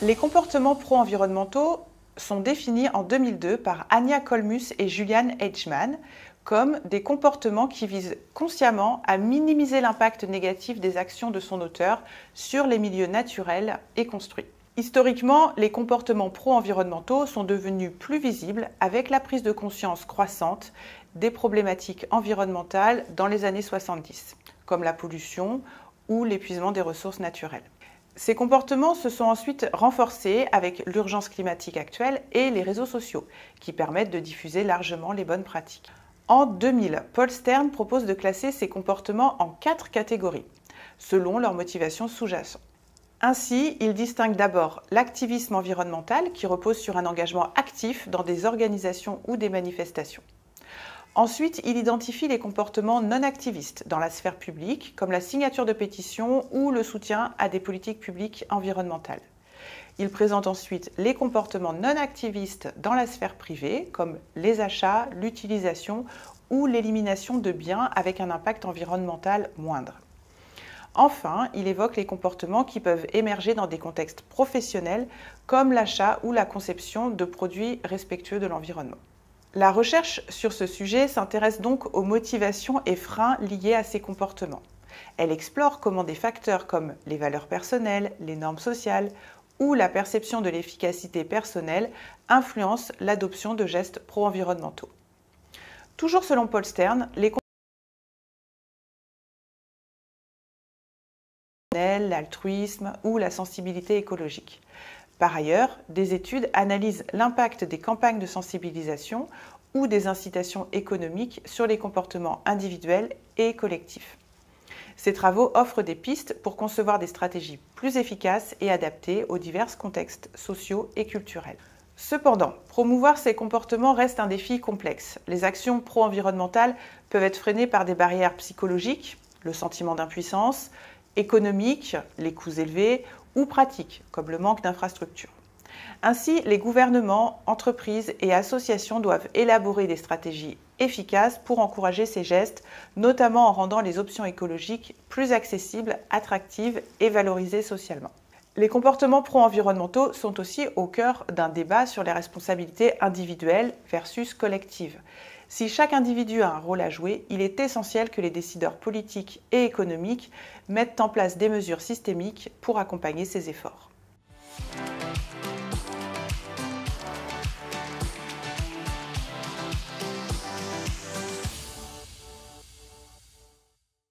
Les comportements pro-environnementaux sont définis en 2002 par Anya Kolmus et Julian Eichmann comme des comportements qui visent consciemment à minimiser l'impact négatif des actions de son auteur sur les milieux naturels et construits. Historiquement, les comportements pro-environnementaux sont devenus plus visibles avec la prise de conscience croissante des problématiques environnementales dans les années 70, comme la pollution ou l'épuisement des ressources naturelles. Ces comportements se sont ensuite renforcés avec l'urgence climatique actuelle et les réseaux sociaux, qui permettent de diffuser largement les bonnes pratiques. En 2000, Paul Stern propose de classer ces comportements en 4 catégories, selon leur motivation sous-jacente. Ainsi, il distingue d'abord l'activisme environnemental, qui repose sur un engagement actif dans des organisations ou des manifestations. Ensuite, il identifie les comportements non activistes dans la sphère publique, comme la signature de pétitions ou le soutien à des politiques publiques environnementales. Il présente ensuite les comportements non activistes dans la sphère privée, comme les achats, l'utilisation ou l'élimination de biens avec un impact environnemental moindre. Enfin, il évoque les comportements qui peuvent émerger dans des contextes professionnels, comme l'achat ou la conception de produits respectueux de l'environnement. La recherche sur ce sujet s'intéresse donc aux motivations et freins liés à ces comportements. Elle explore comment des facteurs comme les valeurs personnelles, les normes sociales ou la perception de l'efficacité personnelle influencent l'adoption de gestes pro-environnementaux. Toujours selon Paul Stern, les l'altruisme ou la sensibilité écologique. Par ailleurs, des études analysent l'impact des campagnes de sensibilisation ou des incitations économiques sur les comportements individuels et collectifs. Ces travaux offrent des pistes pour concevoir des stratégies plus efficaces et adaptées aux divers contextes sociaux et culturels. Cependant, promouvoir ces comportements reste un défi complexe. Les actions pro-environnementales peuvent être freinées par des barrières psychologiques, le sentiment d'impuissance, économiques, les coûts élevés, ou pratiques, comme le manque d'infrastructures. Ainsi, les gouvernements, entreprises et associations doivent élaborer des stratégies efficaces pour encourager ces gestes, notamment en rendant les options écologiques plus accessibles, attractives et valorisées socialement. Les comportements pro-environnementaux sont aussi au cœur d'un débat sur les responsabilités individuelles versus collectives. Si chaque individu a un rôle à jouer, il est essentiel que les décideurs politiques et économiques mettent en place des mesures systémiques pour accompagner ces efforts.